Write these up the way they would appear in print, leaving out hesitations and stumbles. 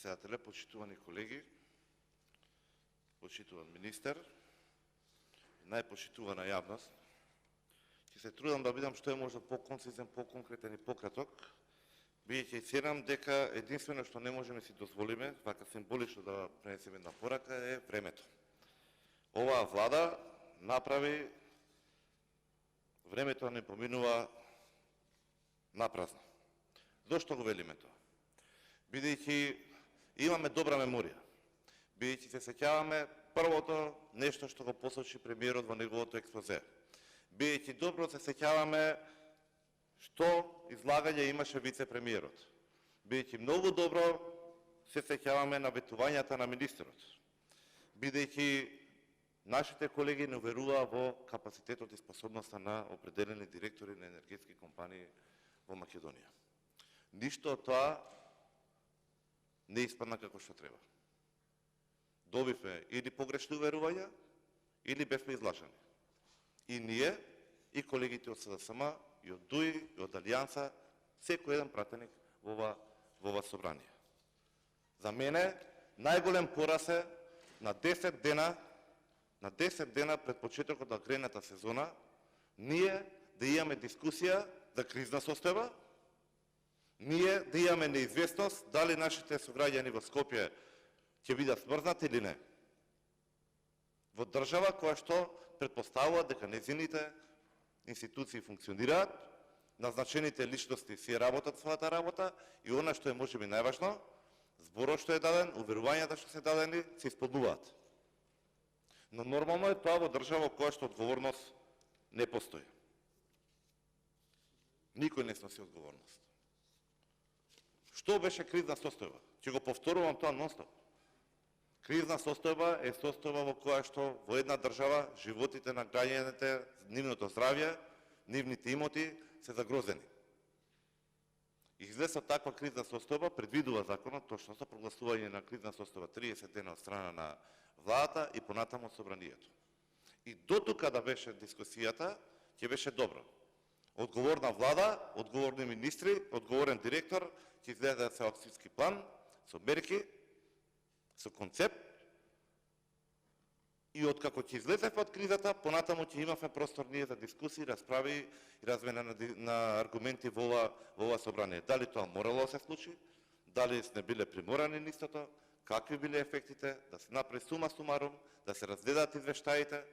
председателя, почитувани колеги, почитуван министер, најпочитувана јавност. Ќе се трудам да бидам што е можда по-концизен, по-конкретен и пократок, бидејќи ценам дека единствено што не можеме си дозволиме, вака символично да пренесеме една порака, е времето. Оваа влада направи времето не поминува напразно. Зошто го велиме тоа? Бидејќи имаме добра меморија, бидејќи се сеќаваме првото нешто што го посочи премиерот во неговото експозе, бидејќи добро се сеќаваме што излагање имаше вице-премиерот, бидејќи многу добро се сеќаваме на ветувањата на министерот, бидејќи нашите колеги не веруваа во капацитетот и способноста на определени директори на енергетски компании во Македонија. Ништо од тоа не испадна како што треба. Добивме или погрешни уверувања, или бевме излажани. И ние, и колегите од СДСМ, и од ДУИ, и од Алијанса, секој еден пратеник во ова собрание. За мене, најголем пораз е на 10 дена пред почетокот на грејната сезона, ние да имаме дискусија за кризна состојба, ние да имаме неизвестност дали нашите сограѓани во Скопје ќе бидат смрзнати или не. Во држава која што предпоставува дека нејзините институции функционираат, назначените личности си работат својата работа и она што е можеби најважно, зборот што е даден, уверувањата што се дадени, се исполнуваат. Но нормално е тоа во држава која што одговорност не постои. Никој не сноси одговорност. Што беше кризна состојба? Ќе го повторувам тоа нонстоп. Кризна состојба е состојба во која што во една држава животите на граѓаните, нивното здравје, нивните имоти се загрозени. Известна таква кризна состојба предвидува законот точно за прогласување на кризна состојба 30 дена од страна на владата и понатаму од собранието. И дотука да беше дискусијата, ќе беше добро. Одговорна влада, одговорни министри, одговорен директор ќе излезе со акцијски план, со мерки, со концепт, и откако ќе излезевме од кризата, понатаму ќе имавме простор ние за дискусии, расправи и размена на аргументи во ова собрание. Дали тоа морало да се случи, дали сме биле приморани нистото, какви биле ефектите, да се направи сума сумарум, да се разгледаат извештаите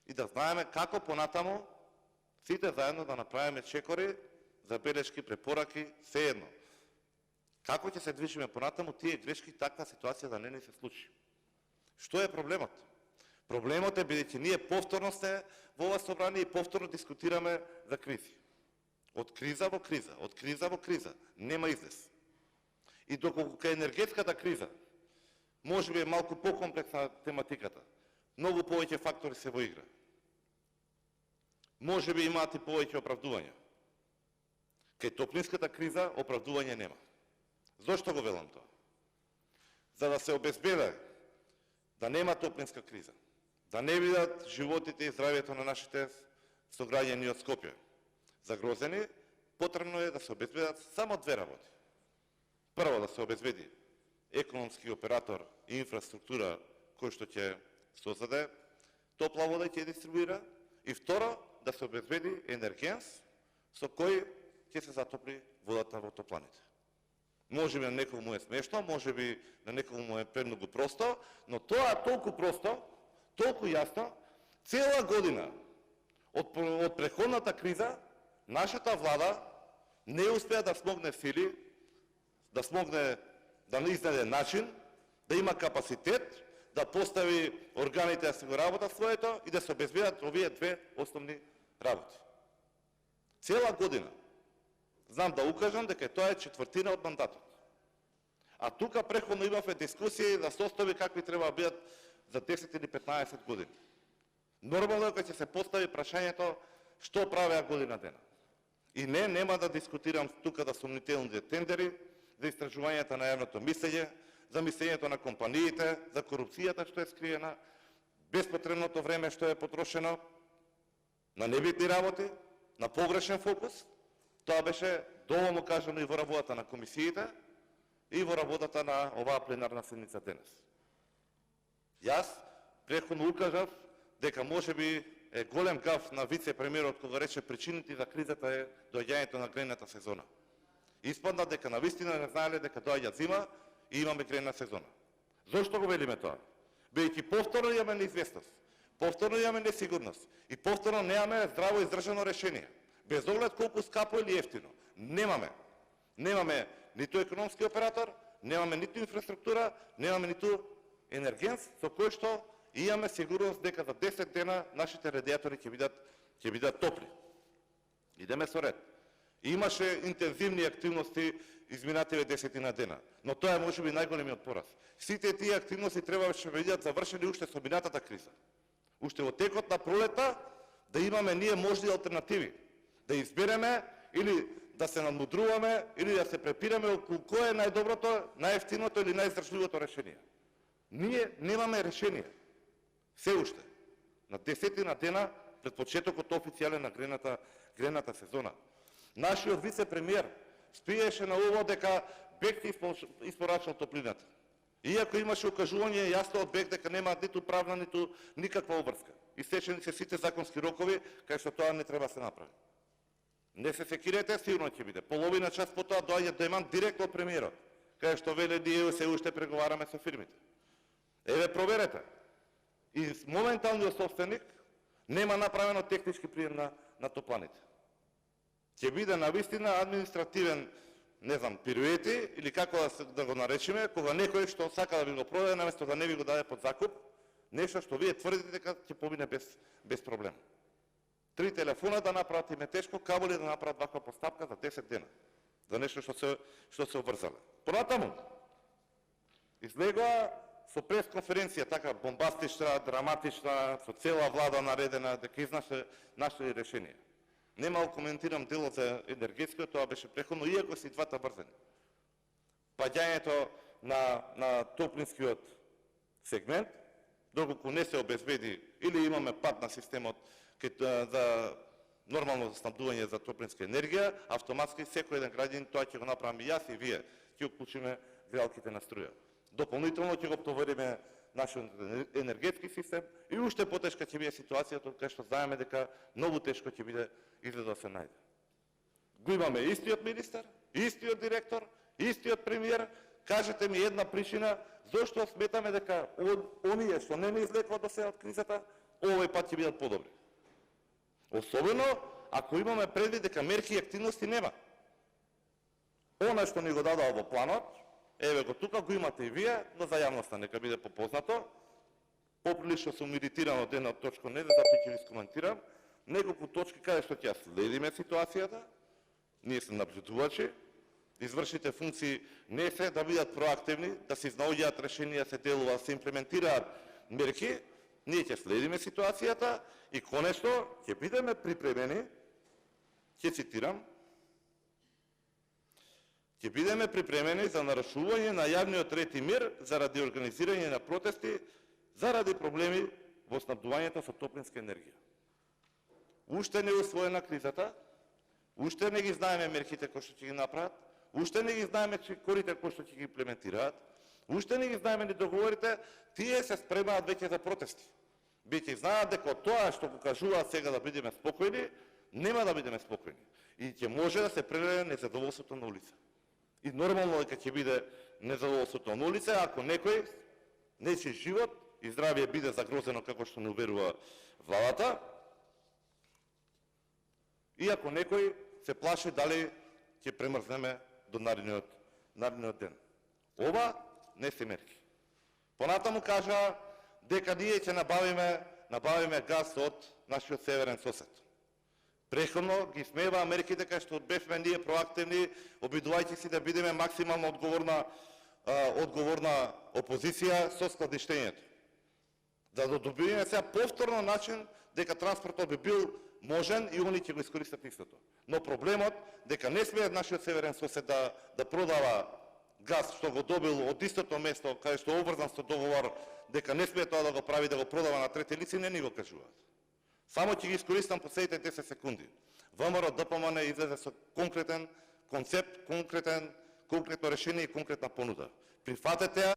и да знаеме како понатаму сите заедно да направиме чекори, забелешки, препораки, сеедно. Како ќе се движиме понатаму, тие грешки, таква ситуација да не ни се случи. Што е проблемот? Проблемот е бидејќи ние повторно сте во ова собрание и повторно дискутираме за кризи. Од криза во криза, од криза во криза, нема излез. И доколку кај енергетската криза, може би е малку по-комплексна тематиката, многу повеќе фактори се во игра. Може би имаат и повеќе оправдувања. Кај топлинската криза оправдување нема. Зошто го велам тоа? За да се обезбеди да нема топлинска криза, да не бидат животите и здравјето на нашите сограѓани од Скопје загрозени, потребно е да се обезбедат само две работи. Прво, да се обезбеди економски оператор и инфраструктура кој што ќе создаде топла вода и ќе дистрибуира, и второ, да се обезбеди енергенс со кој ќе се затопли водата во топланите. Може би на некој му е смешно, може би на некој му е премногу просто, но тоа е толку просто, толку јасно, цела година од преходната криза, нашата влада не успеа да смогне сили, да смогне да изнајде начин, да има капацитет, да постави органите да си го работат своето и да се обезбедат овие две основни работи. Цела година. Знам да укажам дека тоа е четвртина од мандатот. А тука преходно имавме дискусии за состојби какви треба да бидат за 10 или 15 години. Нормално е кога ќе се постави прашањето што правеа година дена. И нема да дискутирам тука за сомнителните тендери, за истражувањата на јавното мислење, за мислењето на компаниите, за корупцијата што е скриена, безпотребното време што е потрошено на небитни работи, на погрешен фокус. Тоа беше доволно кажано и во работата на комисиите, и во работата на оваа пленарна седница денес. Јас претходно укажав дека можеби е голем гаф на вице-премиерот кога рече причините за кризата е доаѓањето на грејната сезона. Испадна дека навистина не знаеле дека доаѓа зима и имаме грејна сезона. Зошто го велиме тоа? Бејќи повторно имаме неизвестност, повторно имаме несигурност и повторно немаме здраво издржано решение. Без оглед колку скапо или ефтино. Немаме ниту економски оператор, немаме ниту инфраструктура, немаме ниту енергенс со кој што имаме сигурност дека за 10 дена нашите радиатори ќе бидат топли. Идеме со ред. Имаше интензивни активности изминативе 10 дена, но тоа е можеби најголемиот пораз. Сите тие активности требаше да бидат завршени уште со минатата криза. Уште во текот на пролета да имаме ние можни алтернативи, да избереме или да се надмудруваме или да се препираме околу кој е најдоброто, најевтиното или најиздржливото решение. Ние немаме решение. Се уште. На 10 дена пред почетокот официјален на грејната сезона. Нашиот вице-премиер спиеше на ово дека БЕК испорачал топлината. Иако имаше укажување јасно од БЕК дека нема ниту правна, ниту никаква обврска. Истечени се сите законски рокови, кај што тоа не треба да се направи. Не се секирете, сигурно ќе биде. Половина час потоа доаѓа демант директно од премиерот, кај што веле ние се уште преговараме со фирмите. Еве проверете. И моменталниот собственик нема направено технички прием на топланите. Ќе биде навистина административен, не знам, пируети или како да го наречеме, кога некој што сака да ви го продаде наместо да не ви го даде под закуп, нешто што вие тврдите дека ќе помине без проблем. 3 телефона да направат им е тешко, камоли да направат ваква постапка за 10 дена. За нешто што се обврзале. Понатаму, излегува со пресконференција, така бомбастична, драматична, со цела влада наредена, дека изнаше нашли решение. Нема да коментирам делот за енергетскиот, тоа беше преходно, иако се и двата врзани. Паѓањето на топлинскиот сегмент, доколку не се обезбеди или имаме пат на системот за нормално снабдување за топлинска енергија, автоматски секој еден граѓанин, тоа ќе го направиме јас и вие, ќе уклучиме греалките на струја. Дополнително ќе го товариме нашиот енергетски систем и уште потешка ќе биде ситуацијата, кај што знаеме дека многу тешко ќе биде изгледа да се најде. Го имаме истиот министар, истиот директор, истиот премиер. Кажете ми една причина зошто сметаме дека оние што не излекува до сега од кризата, овој пат ќе бидат подобри. Особено ако имаме предвид дека мерки и активности нема. Она што ни го дадоа во планот, еве го тука, го имате и вие, но за јавноста нека биде попознато. Поприлично сум иритиран од една точка, не затоа ќе ви скоментирам. Неколку точки каде што ќе следиме ситуацијата, ние сме наблюдувачи, извршните функции не се да бидат проактивни, да се изнаоѓаат решенија, се делува, се имплементираат мерки, ние ќе следиме ситуацијата и конечно ќе бидеме припремени, ќе цитирам, ќе бидеме припремени за нарушување на јавниот ред и мир заради организирање на протести, заради проблеми во снабдувањето со топлинска енергија. Уште не е усвоена кризата, уште не ги знаеме мерките кои што ќе ги направат, уште не ги знаеме корите кои што ќе ги имплементираат, уште не ги знаеме ни договорите, тие се спремаат веќе за протести. Веќе знаат дека тоа што го кажуваат сега да бидеме спокојни, нема да бидеме спокојни. И ќе може да се прелее незадоволството на улица. И нормално дека ќе биде незадоволството на улица, ако некој, нечи живот и здравје биде загрозено како што не уверува владата, и ако некој се плаши дали ќе премрзнеме до наредниот ден. Ова не се мерки. Понатаму кажа дека ние ќе набавиме газ од нашиот северен сосед. Преходно ги смева мерките кај што бевме ние проактивни, обидувајќи се да бидеме максимално одговорна опозиција со складиштењето. Да добиеме сега повторно начин дека транспортот би бил можен и они ќе го искористат истото. Но проблемот дека не смее нашиот северен сосед да продава газ што го добил од истото место каде што обврзан со договор, дека не смее тоа да го прави, да го продава на трети лици, не ни го кажуваат. Само ќе ги искористам последните 10 секунди. ВМРО ДПМН излезе со конкретен концепт, конкретно решение и конкретна понуда. Прифатете ја,